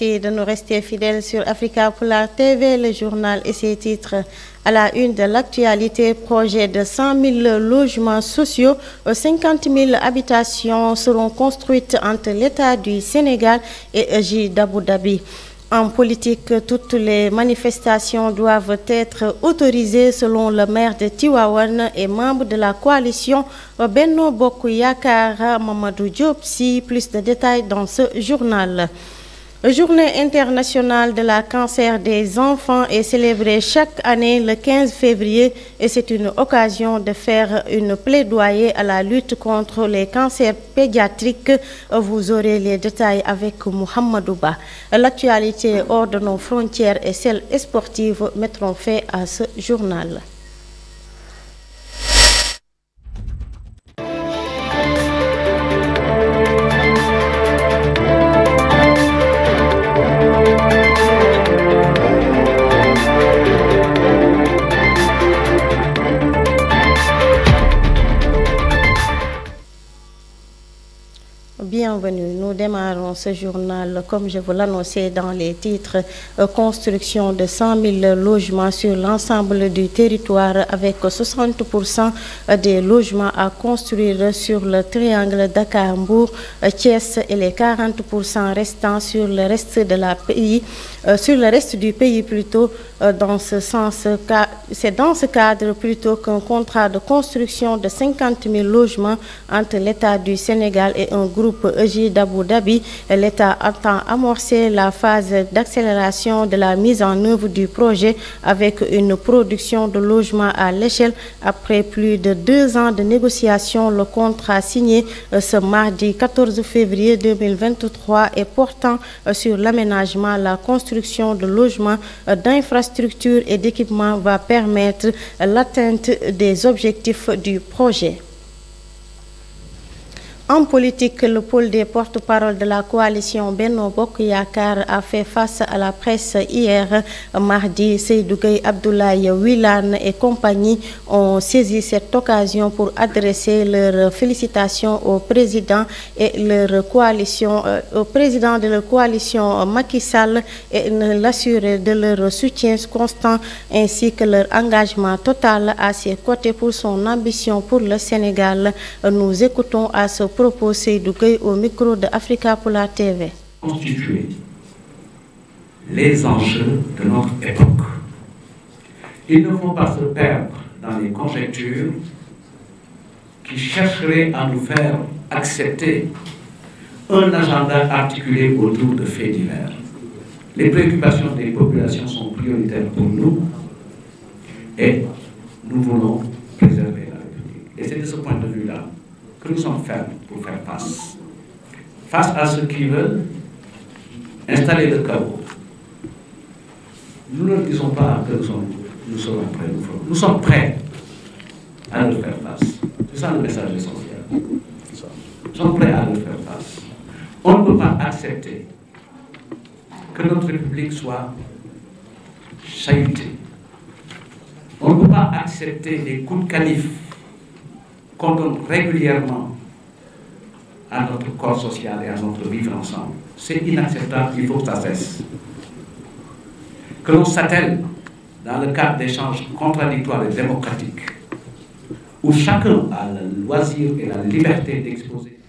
Merci de nous rester fidèles sur Africa Polar TV, le journal et ses titres. À la une de l'actualité, projet de 100 000 logements sociaux, 50 000 habitations seront construites entre l'État du Sénégal et EJ d'Abu Dhabi. En politique, toutes les manifestations doivent être autorisées selon le maire de Tivaouane et membre de la coalition Benno Bokk Yakaar, Mamadou Diop. Si plus de détails dans ce journal. Journée internationale de la cancer des enfants est célébrée chaque année le 15 février et c'est une occasion de faire une plaidoyer à la lutte contre les cancers pédiatriques. Vous aurez les détails avec Mohamedou Ba. L'actualité hors de nos frontières et celle sportive mettront fin à ce journal. Bienvenue, nous démarrons ce journal comme je vous l'annonçais dans les titres. Construction de 100 000 logements sur l'ensemble du territoire avec 60% des logements à construire sur le triangle Dakar-Mbour, Thiès et les 40% restants sur le reste de la pays, sur le reste du pays plutôt. Dans ce sens, c'est dans ce cadre plutôt qu'un contrat de construction de 50 000 logements entre l'État du Sénégal et un groupe EJ d'Abu Dhabi. L'État entend amorcer la phase d'accélération de la mise en œuvre du projet avec une production de logements à l'échelle. Après plus de 2 ans de négociations, le contrat signé ce mardi 14 février 2023 est portant sur l'aménagement, la construction de logements, d'infrastructures et d'équipements va permettre l'atteinte des objectifs du projet. En politique, le pôle des porte-parole de la coalition Benno Bokk Yakaar a fait face à la presse hier. Mardi, Seydou Gueye, Abdoulaye Wilane et compagnie ont saisi cette occasion pour adresser leurs félicitations au président et leur coalition, au président de la coalition Macky Sall et l'assurer de leur soutien constant ainsi que leur engagement total à ses côtés pour son ambition pour le Sénégal. Nous écoutons à ce propos Seydou Gueye au micro de Africa Polar TV. Constituer les enjeux de notre époque. Il ne faut pas se perdre dans les conjectures qui chercheraient à nous faire accepter un agenda articulé autour de faits divers. Les préoccupations des populations sont prioritaires pour nous et nous voulons préserver la République. Et c'est de ce point de vue-là que nous sommes fermes pour faire face. Face à ceux qui veulent installer le chaos. Nous ne disons pas que nous serons prêts. Nous sommes prêts à leur faire face. C'est ça le message essentiel. Nous sommes prêts à leur faire face. On ne peut pas accepter que notre République soit chahutée. On ne peut pas accepter des coups de canif qu'on donne régulièrement à notre corps social et à notre vivre ensemble. C'est inacceptable, il faut que ça cesse. Que l'on s'attelle dans le cadre d'échanges contradictoires et démocratiques, où chacun a le loisir et la liberté d'exposer.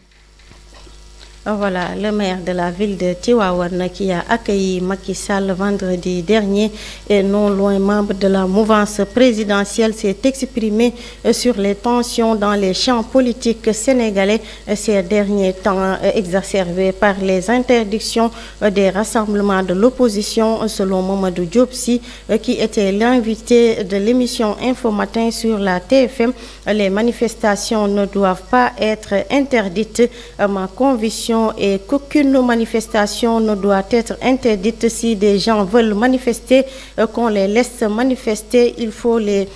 Voilà, le maire de la ville de Tivaouane qui a accueilli Macky Sall vendredi dernier et non loin membre de la mouvance présidentielle s'est exprimé sur les tensions dans les champs politiques sénégalais ces derniers temps exacerbés par les interdictions des rassemblements de l'opposition selon Mamadou Diop qui était l'invité de l'émission Info Matin sur la TFM. Les manifestations ne doivent pas être interdites. Ma conviction et qu'aucune manifestation ne doit être interdite. Si des gens veulent manifester, qu'on les laisse manifester, il faut les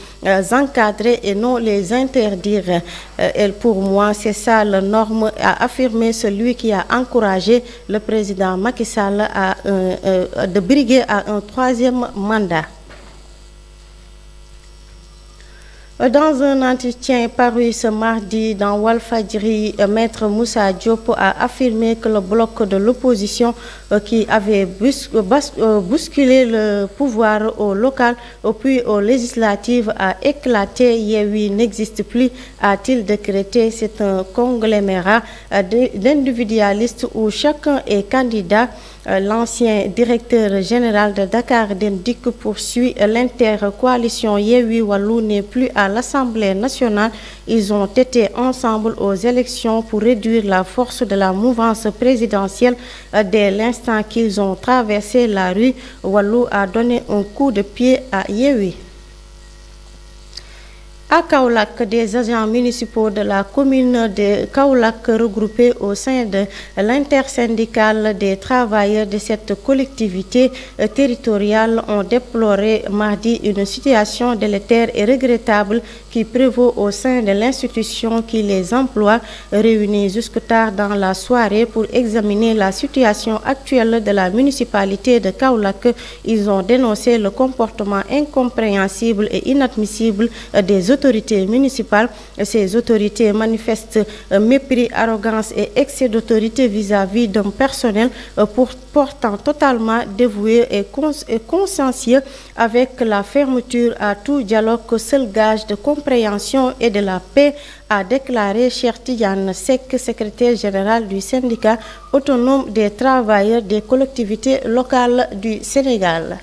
encadrer et non les interdire. Et pour moi, c'est ça la norme, a affirmé celui qui a encouragé le président Macky Sall de briguer à un 3e mandat. Dans un entretien paru ce mardi dans Walfadjri, Maître Moussa Diop a affirmé que le bloc de l'opposition qui avait bousculé le pouvoir au local puis aux législatives a éclaté. Yewwi n'existe plus, a-t-il décrété. C'est un conglomérat d'individualistes où chacun est candidat. L'ancien directeur général de Dakar Dem Dikk poursuit l'intercoalition Yewwi Wallu n'est plus à l'Assemblée nationale. Ils ont été ensemble aux élections pour réduire la force de la mouvance présidentielle. Dès l'instant qu'ils ont traversé la rue, Wallu a donné un coup de pied à Yewwi. À Kaolack, des agents municipaux de la commune de Kaolack regroupés au sein de l'intersyndicale des travailleurs de cette collectivité territoriale ont déploré mardi une situation délétère et regrettable qui prévaut au sein de l'institution qui les emploie. Réunis jusque tard dans la soirée pour examiner la situation actuelle de la municipalité de Kaolack, ils ont dénoncé le comportement incompréhensible et inadmissible des autorités municipales. Ces autorités manifestent mépris, arrogance et excès d'autorité vis-à-vis d'un personnel pourtant totalement dévoué et consciencieux. Avec la fermeture à tout dialogue, seul gage de compréhension et de la paix, a déclaré Cheikh Tidiane Seck, secrétaire général du syndicat autonome des travailleurs des collectivités locales du Sénégal.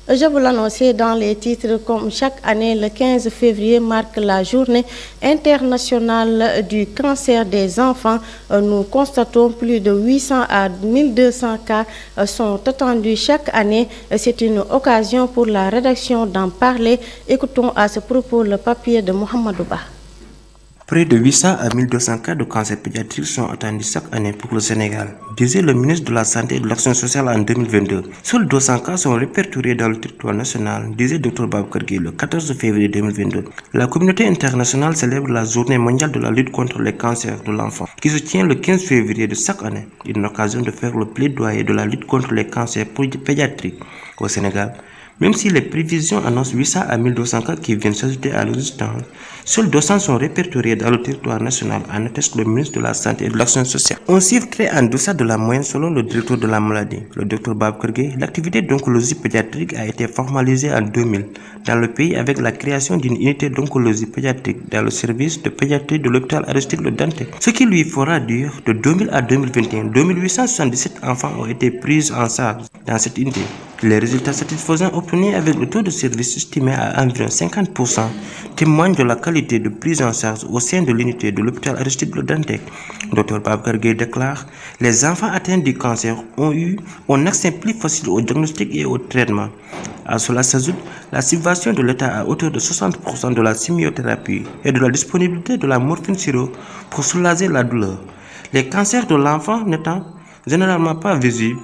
Je vous l'annonçais dans les titres, comme chaque année, le 15 février marque la journée internationale du cancer des enfants. Nous constatons plus de 800 à 1200 cas sont attendus chaque année. C'est une occasion pour la rédaction d'en parler. Écoutons à ce propos le papier de Mohamedou Ba. Près de 800 à 1200 cas de cancer pédiatrique sont attendus chaque année pour le Sénégal, disait le ministre de la Santé et de l'Action sociale en 2022. Seuls 200 cas sont répertoriés dans le territoire national, disait Dr Baboucar Gueye le 14 février 2022. La communauté internationale célèbre la journée mondiale de la lutte contre les cancers de l'enfant, qui se tient le 15 février de chaque année, une occasion de faire le plaidoyer de la lutte contre les cancers pédiatriques au Sénégal. Même si les prévisions annoncent 800 à 1200 cas qui viennent s'ajouter à l'existence, seuls 200 sont répertoriés dans le territoire national, en atteste le ministre de la Santé et de l'Action sociale. Un chiffre très en deçà de la moyenne selon le directeur de la maladie, le Dr Baboucar Gueye. L'activité d'oncologie pédiatrique a été formalisée en 2000 dans le pays avec la création d'une unité d'oncologie pédiatrique dans le service de pédiatrie de l'hôpital Aristide Le Dantec. Ce qui lui fera dire de 2000 à 2021, 2877 enfants ont été pris en charge dans cette unité. Les résultats satisfaisants obtenus avec le taux de service estimé à environ 50% témoignent de la qualité de prise en charge au sein de l'unité de l'hôpital Aristide Le Dantec. Dr Baboucar Gueye déclare: les enfants atteints du cancer ont eu un accès plus facile au diagnostic et au traitement. À cela s'ajoute la subvention de l'État à hauteur de 60% de la chimiothérapie et de la disponibilité de la morphine sirop pour soulager la douleur. Les cancers de l'enfant n'étant généralement pas visibles,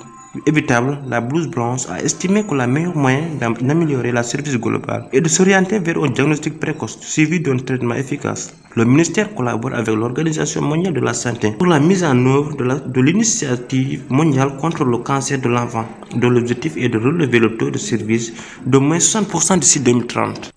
évitable, la blouse blanche a estimé que le meilleur moyen d'améliorer la service globale est de s'orienter vers un diagnostic précoce suivi d'un traitement efficace. Le ministère collabore avec l'Organisation mondiale de la santé pour la mise en œuvre de l'initiative mondiale contre le cancer de l'enfant, dont l'objectif est de relever le taux de service d'au moins 60% d'ici 2030.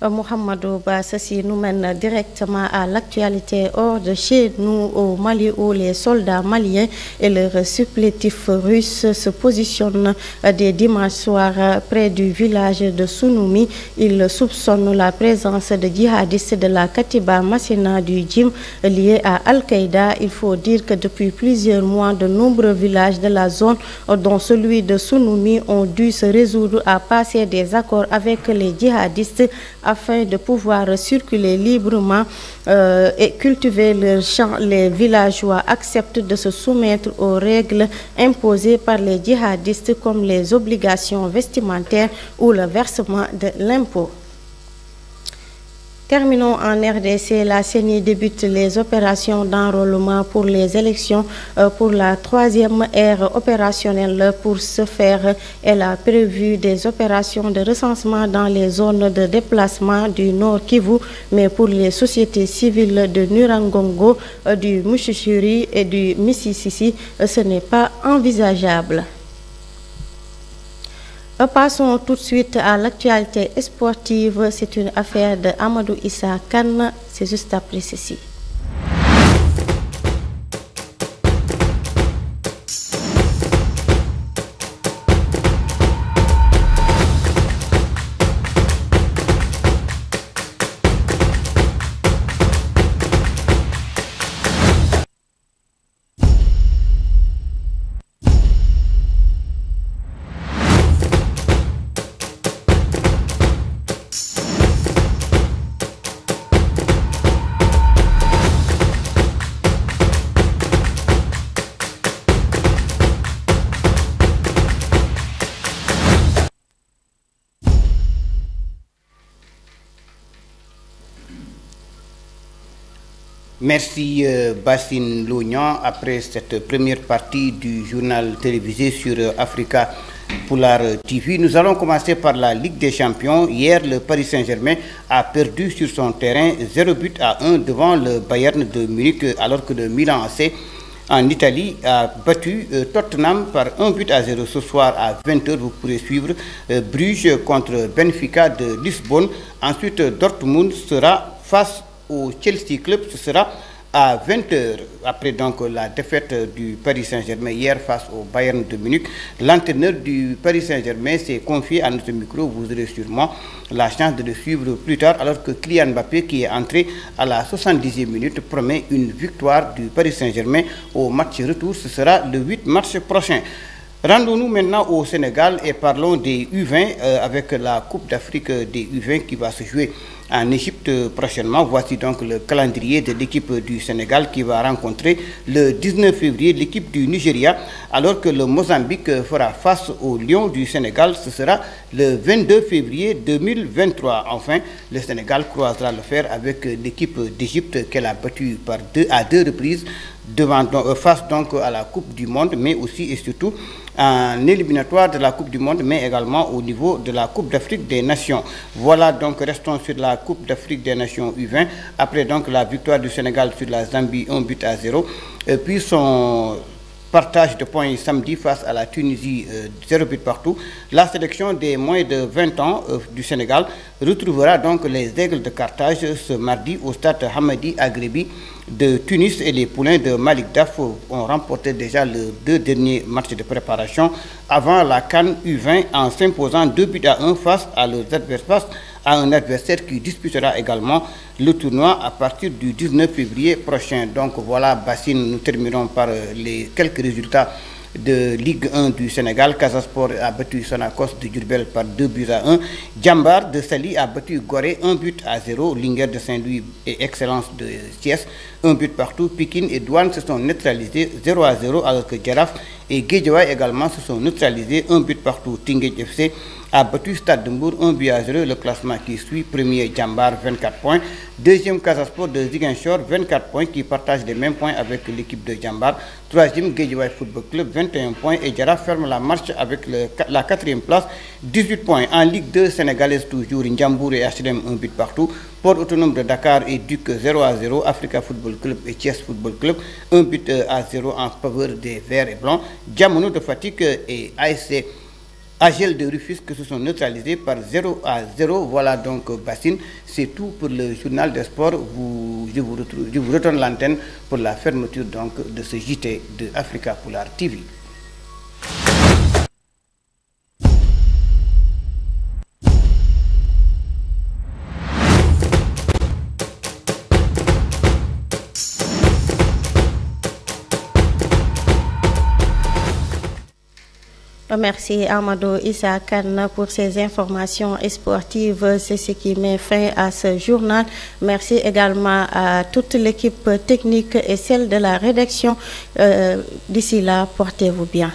Mohamedou Ba, ceci nous mène directement à l'actualité hors de chez nous au Mali, où les soldats maliens et leurs supplétifs russes se positionnent des dimanches soirs près du village de Sounoumi. Ils soupçonnent la présence de djihadistes de la Katiba Massina du Djim liés à Al-Qaïda. Il faut dire que depuis plusieurs mois, de nombreux villages de la zone, dont celui de Sounoumi, ont dû se résoudre à passer des accords avec les djihadistes afin de pouvoir circuler librement et cultiver leurs champs. Les villageois acceptent de se soumettre aux règles imposées par les djihadistes comme les obligations vestimentaires ou le versement de l'impôt. Terminons en RDC. La CENI débute les opérations d'enrôlement pour les élections pour la troisième ère opérationnelle. Pour ce faire, elle a prévu des opérations de recensement dans les zones de déplacement du Nord Kivu, mais pour les sociétés civiles de Nurangongo, du Mushishiri et du Mississippi, ce n'est pas envisageable. Passons tout de suite à l'actualité sportive. C'est une affaire de Amadou Issa Kane. C'est juste après ceci. Merci Bassine Lognan. Après cette première partie du journal télévisé sur Africa Polar TV, nous allons commencer par la Ligue des Champions. Hier, le Paris Saint-Germain a perdu sur son terrain 0-1 devant le Bayern de Munich, alors que le Milan AC en Italie a battu Tottenham par 1-0 ce soir à 20h. Vous pourrez suivre Bruges contre Benfica de Lisbonne. Ensuite, Dortmund sera face au Chelsea Club, ce sera à 20h. Après donc la défaite du Paris Saint-Germain hier face au Bayern de Munich, l'entraîneur du Paris Saint-Germain s'est confié à notre micro. Vous aurez sûrement la chance de le suivre plus tard, alors que Kylian Mbappé, qui est entré à la 70e minute, promet une victoire du Paris Saint-Germain au match retour. Ce sera le 8 mars prochain. Rendons-nous maintenant au Sénégal et parlons des U20 avec la Coupe d'Afrique des U20 qui va se jouer en Égypte prochainement. Voici donc le calendrier de l'équipe du Sénégal qui va rencontrer le 19 février l'équipe du Nigeria, alors que le Mozambique fera face au Lion du Sénégal. Ce sera le 22 février 2023. Enfin, le Sénégal croisera le fer avec l'équipe d'Égypte qu'elle a battue à deux reprises face donc à la Coupe du Monde, mais aussi et surtout en éliminatoire de la Coupe du Monde, mais également au niveau de la Coupe d'Afrique des Nations. Voilà, donc restons sur la Coupe d'Afrique des Nations U20, après donc la victoire du Sénégal sur la Zambie 1-0, et puis son partage de points samedi face à la Tunisie 0 but partout. La sélection des moins de 20 ans du Sénégal retrouvera donc les Aigles de Carthage ce mardi au stade Hamadi Agrebi de Tunis, et les poulains de Malik Daf ont remporté déjà les deux derniers matchs de préparation avant la CAN U20 en s'imposant 2-1 face à un adversaire qui disputera également le tournoi à partir du 19 février prochain. Donc voilà, Bassine, nous terminons par les quelques résultats de Ligue 1 du Sénégal. Casa Sport a battu Sonacos de Diourbel par 2-1. Djambar de Sali a battu Gorée 1-0. Linguère de Saint-Louis et Excellence de Thiès 1 but partout. Pikine et Douane se sont neutralisés 0-0, alors que Djaraf et Guédiawaye également se sont neutralisés 1 but partout. Tinguèdj FC a battu Stade de Mbour 1-0. Le classement qui suit: premier Djambar 24 points, deuxième Casa Sport de Ziguinchor 24 points qui partage les mêmes points avec l'équipe de Djambar, troisième Guédiawaye Football Club 21 points, et Djaraf ferme la marche avec la quatrième place 18 points. En Ligue 2 sénégalaise toujours, Ndiambour et HLM 1 but partout, Port Autonome de Dakar et Duc 0-0, Africa Football Club et Thiès Football Club 1-0 en faveur des Verts et Blancs. Diamono de Fatick et ASC Agel de Rufisque se sont neutralisés par 0-0. Voilà donc Bassine, c'est tout pour le journal des sports. Je vous retourne l'antenne pour la fermeture donc de ce JT de Africa Polar TV. Merci Amadou Issa Kane pour ces informations sportives. C'est ce qui met fin à ce journal. Merci également à toute l'équipe technique et celle de la rédaction. D'ici là, portez-vous bien.